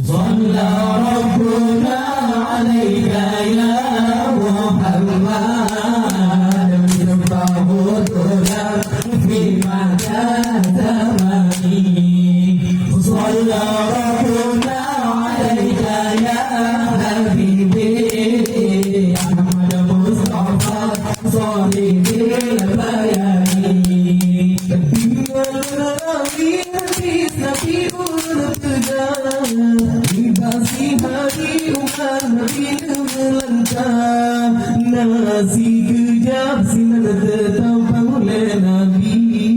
صلى ربنا عليك يا محمد مصباح الهدى في مدى زماني صلى ربنا عليك يا حبيبي أحمد مصطفى صاحب البيان Nasi kejap sinar tetap oleh Nabi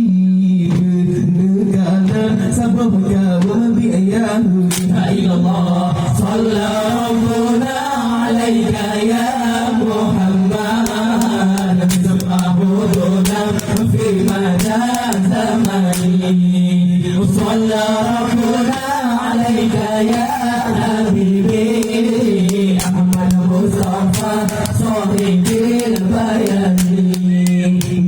negara sabab kau biaya Allah sallallahu alaika ya Muhammad sabahuduna fi mada zamani sallallahu alaika ya habibi Ahmad Mustafa صاحب البيان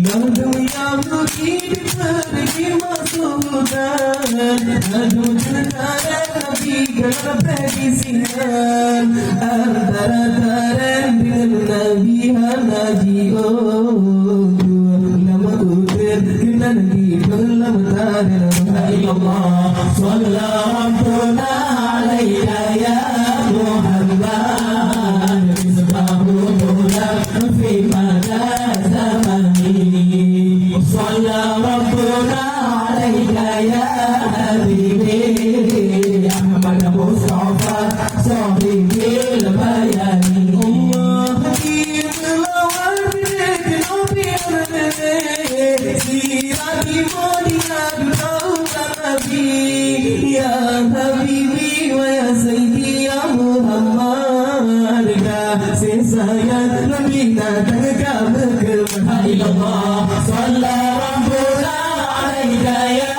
نادو يا مكيد فرقي مصودا نادو جنتارا نبي قلبي سنان أردر تارن بالنبي هناجيو لما أدر كنني كلم تارن الله صلى ربنا عليك يا محمد في مدى زمني صلى ربنا عليك يا حبيبي أحمد مصطفى صاحب البيان الله حكيم الورد نبينا سيرتي مولينا بقول النبي يا حبيبي ويا سيدي يا محمد سيسايا نبينا تنكا بكرمها إلى الله صلى ربنا عليك يا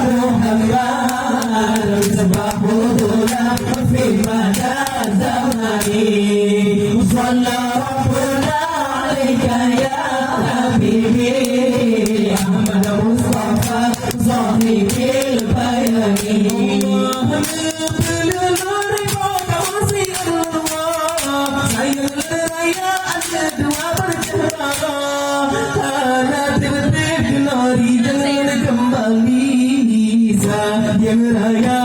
محمد مصباح الهدى في مدى زماني صلى ربنا عليك يا حبيبي أحمد مصطفى صاحب البيان yang raya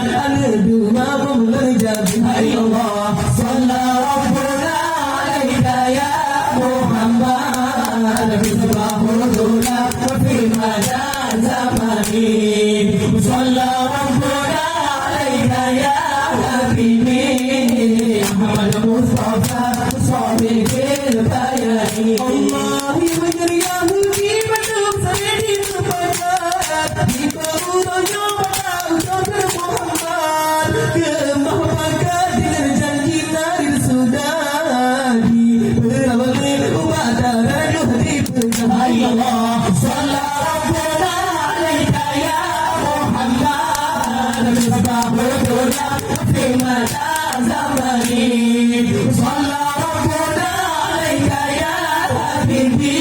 adu mabum lejat hai Allah salla rabbuna alaika ya Muhammad bismillahul huda fi mada zamani salla rabbuna alaika ya habibi Ahmad Mustafa sahibul bayani Allah beriyahu fi madum sayidi subhanat di bawahnya Allah صلى ربنا عليك يا محمد مصباح الهدى في مدى زمني صلى ربنا عليك يا حبيبي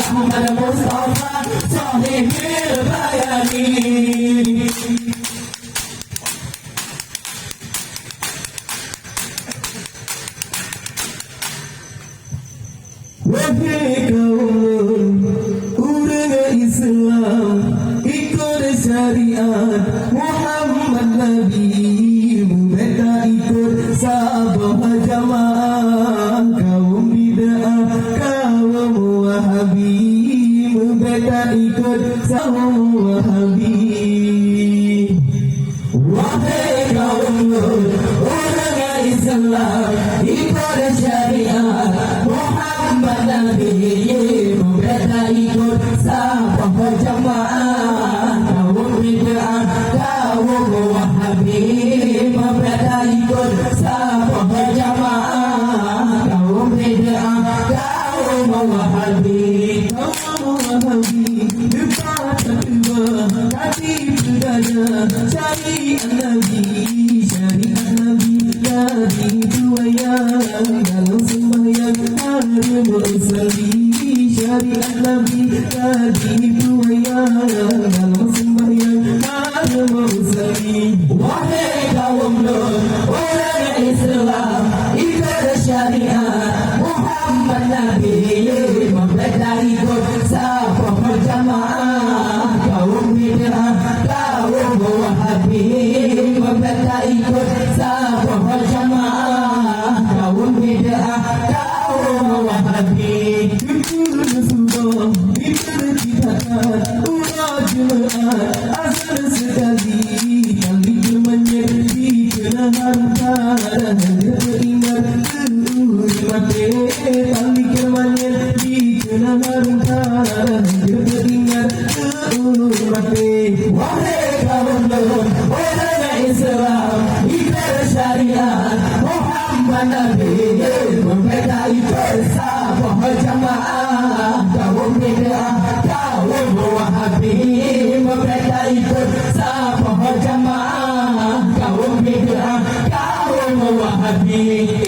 أحمد مصطفى صاحب البيان Islam ikut syariat Muhammad Nabi mereka ikut sahabat jamaah kaum bid'ah kaum wahabi mereka ikut kaum wahabi wahai kaum orang Islam ikut syariat Muhammad Nabi mereka ikut sahabat jamaah kaum bid'ah kaum wahabi mereka ikut sahabat jamaah kaum bid'ah kaum wahabi depan kedua kaki berdaya syariat Nabi dari dua yang dalam sembahyang hari berseri syariat Nabi dari dua yang dalam sembahyang hari berseri wahai kaum Nur ikut sabah jamaah, kaum bid'ah, kaum wahabi. Jujur Rasulullah diperkitakan ulah jemaat asal sekali kali bermenyerti kena harta dan beringat mati kali bermenyerti kena harta dan beringat mati. Wahai kaum lelum, wahai Islam, ikrar syariat Muhammad Nabi membedai bersabah jamaah, kaum bid'ah, kaum wahabi membedai bersabah jamaah, kaum bid'ah, kaum wahabi.